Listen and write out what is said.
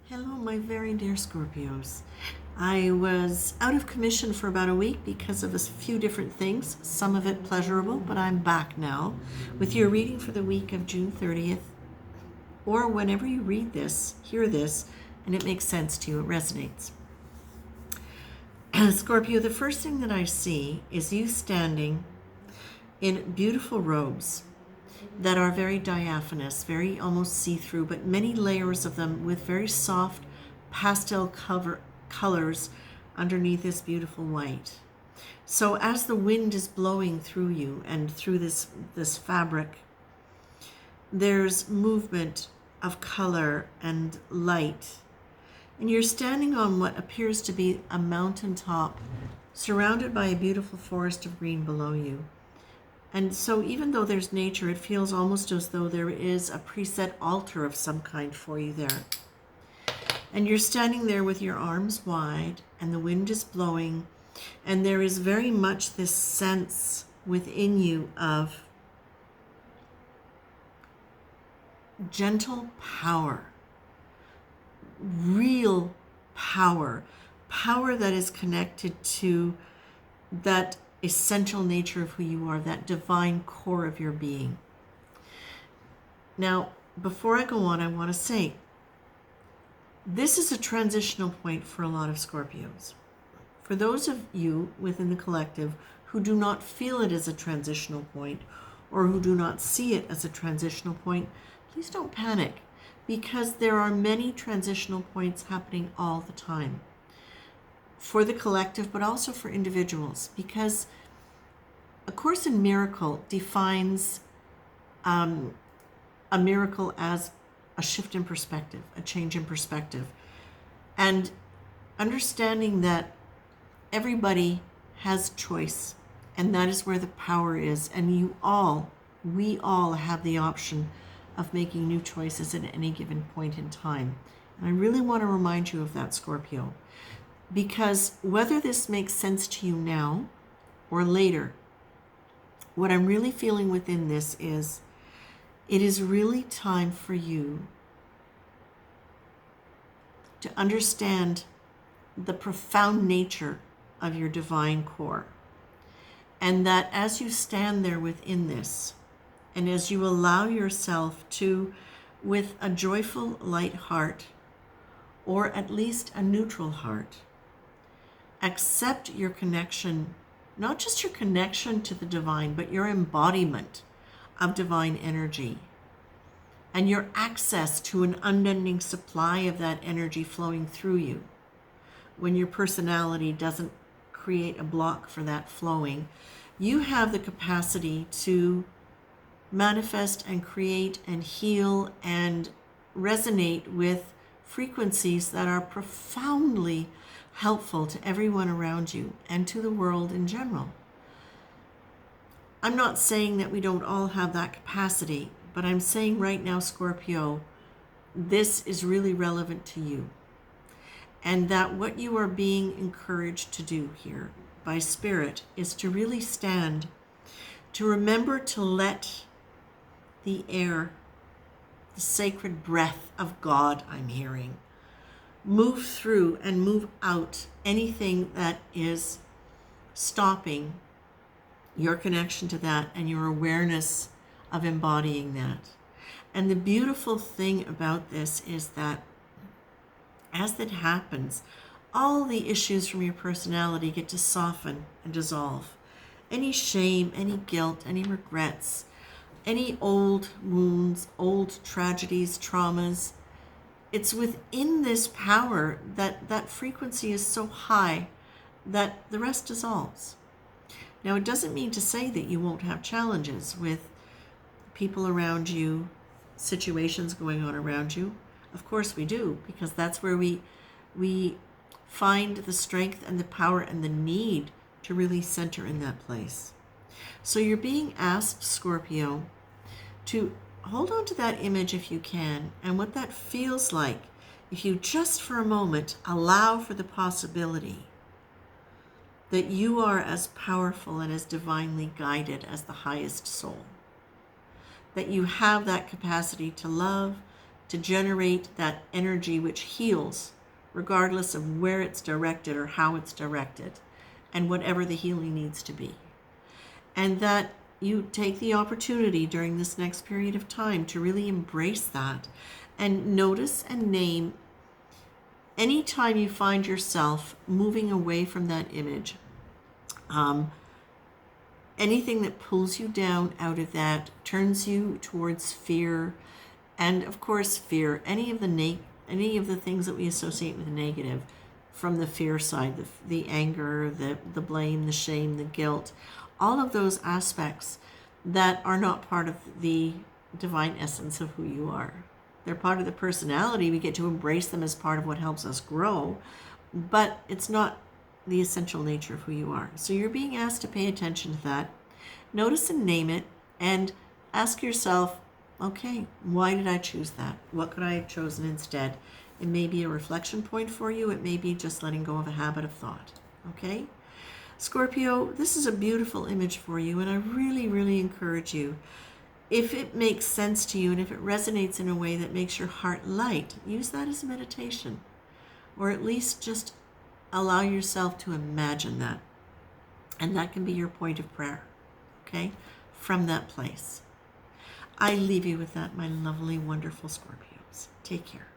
Hello, my very dear Scorpios. I was out of commission for about a week because of a few different things, some of it pleasurable, but I'm back now with your reading for the week of June 30th, or whenever you read this, hear this, and it makes sense to you, it resonates. Scorpio, the first thing that I see is you standing in beautiful robes that are very diaphanous, very almost see-through, but many layers of them with very soft pastel colors underneath this beautiful white. So as the wind is blowing through you and through this fabric, there's movement of color and light. And you're standing on what appears to be a mountaintop, surrounded by a beautiful forest of green below you. And so even though there's nature, it feels almost as though there is a preset altar of some kind for you there. And you're standing there with your arms wide, and the wind is blowing, and there is very much this sense within you of gentle power, real power, power that is connected to that essential nature of who you are, that divine core of your being. Now, before I go on, I want to say, this is a transitional point for a lot of Scorpios. For those of you within the collective who do not feel it as a transitional point, or who do not see it as a transitional point, please don't panic, because there are many transitional points happening all the time for the collective, but also for individuals, because A Course in Miracle defines a miracle as a shift in perspective, a change in perspective, and understanding that everybody has choice, and that is where the power is, and we all have the option of making new choices at any given point in time. And I really want to remind you of that, Scorpio, because whether this makes sense to you now or later, what I'm really feeling within this is it is really time for you to understand the profound nature of your divine core. And that as you stand there within this, and as you allow yourself to, with a joyful, light heart, or at least a neutral heart, accept your connection, not just your connection to the divine, but your embodiment of divine energy and your access to an unending supply of that energy flowing through you. When your personality doesn't create a block for that flowing, you have the capacity to manifest and create and heal and resonate with frequencies that are profoundly helpful to everyone around you and to the world in general. I'm not saying that we don't all have that capacity, but I'm saying right now, Scorpio, this is really relevant to you. And that what you are being encouraged to do here by Spirit is to really stand, to remember to let the air, the sacred breath of God I'm hearing, move through and move out anything that is stopping your connection to that and your awareness of embodying that. And the beautiful thing about this is that as that happens, all the issues from your personality get to soften and dissolve. Any shame, any guilt, any regrets, any old wounds, old tragedies, traumas, it's within this power that that frequency is so high that the rest dissolves. Now, it doesn't mean to say that you won't have challenges with people around you, situations going on around you. Of course we do, because that's where we find the strength and the power and the need to really center in that place. So you're being asked, Scorpio, to hold on to that image if you can, and what that feels like if you just for a moment allow for the possibility that you are as powerful and as divinely guided as the highest soul. That you have that capacity to love, to generate that energy which heals, regardless of where it's directed or how it's directed, and whatever the healing needs to be. And that you take the opportunity during this next period of time to really embrace that and notice and name anytime you find yourself moving away from that image. Anything that pulls you down out of that, turns you towards fear, and of course fear, any of the things that we associate with negative, from the fear side, the anger, the blame, the shame, the guilt, all of those aspects that are not part of the divine essence of who you are. They're part of the personality. We get to embrace them as part of what helps us grow, but it's not the essential nature of who you are. So you're being asked to pay attention to that. Notice and name it, and ask yourself, okay, why did I choose that? What could I have chosen instead? It may be a reflection point for you. It may be just letting go of a habit of thought. Okay? Scorpio, this is a beautiful image for you, and I really, really encourage you, if it makes sense to you and if it resonates in a way that makes your heart light, use that as a meditation, or at least just allow yourself to imagine that. And that can be your point of prayer, okay? From that place. I leave you with that, my lovely, wonderful Scorpios. Take care.